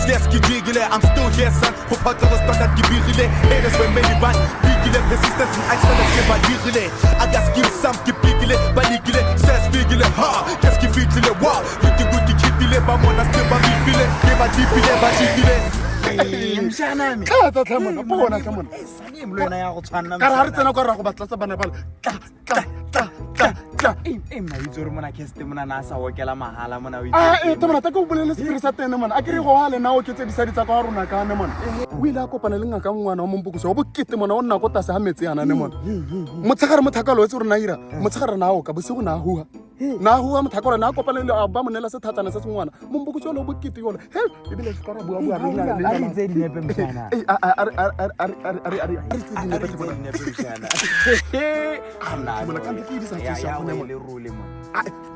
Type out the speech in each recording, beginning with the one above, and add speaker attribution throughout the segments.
Speaker 1: yes, I'm still here, son. Hope I was not that gibigile. Haters when many run. Bigile, persistence and action that's give a digile. I got skills, some gibigile, baligile, says bigile, ha, just give it to the wall. You can go to kitile, but one that's still baby file. Give a deepile, but digile.
Speaker 2: Mshanami.
Speaker 3: Tla tlamona, bona tlamona.
Speaker 2: Sane mlwana ya go tshwana.
Speaker 3: Ka re tsena go ra go batla tsa bana bala.
Speaker 2: Maitse re mona keste mona na sa wokela mahala mona o
Speaker 3: tlamona ta go bolele se sa tene mona a ke re go hale na o ke tse di sa ditsa ka rona ka ne mona o ile a kopana le ngaka ngwana wa mompokose o bokete mona o nna go tase ha metsi yana ne mona motshegare mothakalo wetse rona ira motshegare na o ka bosigo na hua na hua mothakalo na kopana le ba monela se thatsana se ngwana mompokose o le bokete yona he e bile se kara bua rena
Speaker 2: a re tse dinepe mshana
Speaker 3: mona ka ke di sa tsaya
Speaker 2: le role mo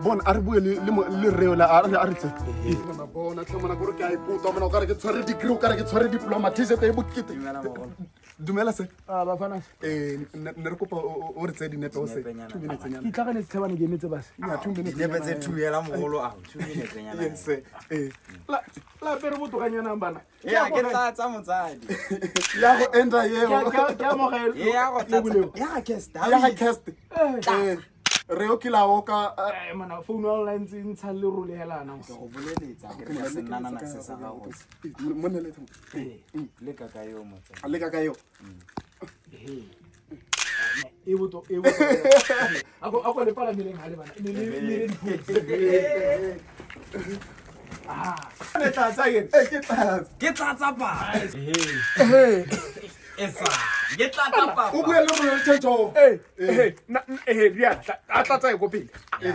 Speaker 3: bona a re bue le reola a re tse bona bona tlamona gore ke a iputa mona o ka re ke tshware degree o ka re ke tshware diploma t-shirt e bokete dumela se
Speaker 2: ba fana
Speaker 3: ne re kopa o re tse dinepe o se 2 minutes nyana
Speaker 2: ke tlagane se tshabane ke emetse base
Speaker 3: ya 2 minutes
Speaker 2: dinepe tse 2 yela mogolo a 2 minutes nyana
Speaker 3: yes la pere mo toganyana bana
Speaker 2: ya ke tsa motsadi
Speaker 3: ya go enda yeo
Speaker 2: ke mogelo ya go tsa ya cast
Speaker 3: re o kilao ka
Speaker 2: mana phone online tse ntsha le role helana go boleletsa ke re se nana na se sa gago
Speaker 3: monna
Speaker 2: le ka ka yo motsa
Speaker 3: le ka yo
Speaker 2: e boto ako le pala mileng ha le bana le ke tlatsa ba esa ke tlatsa pa
Speaker 3: o buela mo tshetsho
Speaker 2: ria a tlatsa e go pele a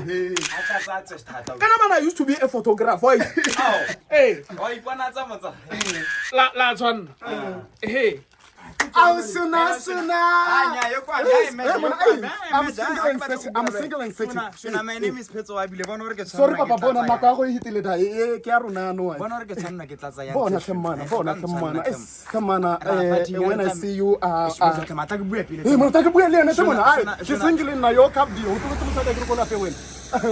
Speaker 2: tlatsa tse thata
Speaker 3: kana mana used to be a photographer
Speaker 2: o ipona tsa motsa
Speaker 3: la tshwana I'll sooner. I'm single and sexy.
Speaker 2: My name is Petso. I believe on organ.
Speaker 3: Sorry, Papa. Bona makago hitile da. Kiaruna no.
Speaker 2: Bona organ sanna ke tlatsa ya.
Speaker 3: Bona come on. When I see you
Speaker 2: mata ke bua pele.
Speaker 3: Mata ke bua le ene tsamona. Ke single na yo cap di. O tlo sa ke go la fe wena.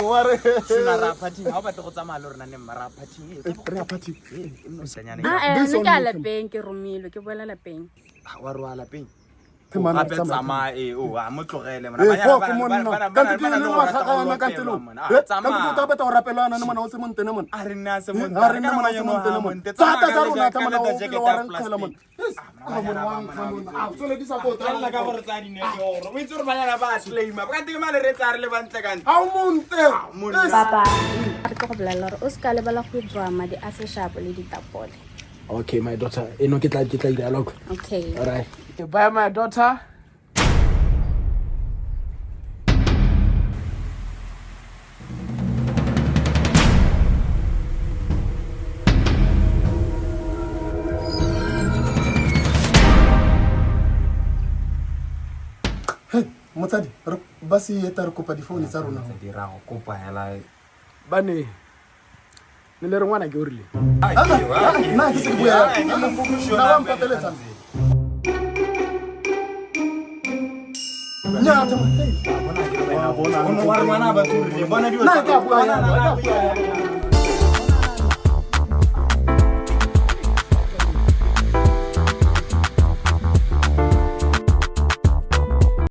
Speaker 3: Ware.
Speaker 2: Sina ra party. Ha ba tlo tsamaya le rena ne mara party.
Speaker 3: Re party.
Speaker 4: Ne ka la peng ke romilwe ke boela la peng.
Speaker 2: Wa rwa la peng.
Speaker 3: Temana
Speaker 2: tsama o a mo tlogele mona bana
Speaker 3: ka ka beta o rapelana ne mona o se montene mona
Speaker 2: a re nna se monte
Speaker 3: a re nna mona se montene mona tsata ka rona ka mona o le wa reng khela mona a tsole di sa go
Speaker 2: tla ka gore tsa dine yo o itse re banyana ba slime ba ka teng male re tsa re le bantle ka ntle
Speaker 3: a monte
Speaker 4: papa re go bolela re o ska le bala go drama di a se sharp le ditapole.
Speaker 2: Okay, my daughter. Eno ke tla dialogue.
Speaker 4: Okay.
Speaker 2: All right. Bye, my daughter.
Speaker 3: Hey, motsadi, basi eta re kopa di phone tsa rona.
Speaker 2: Di ra go kopa hela.
Speaker 3: Bane le le ngwana ke o rile na ke se bua na ba mpateletsa nya ta bona bona bona
Speaker 2: bona ba turi bona di o
Speaker 3: na ka bua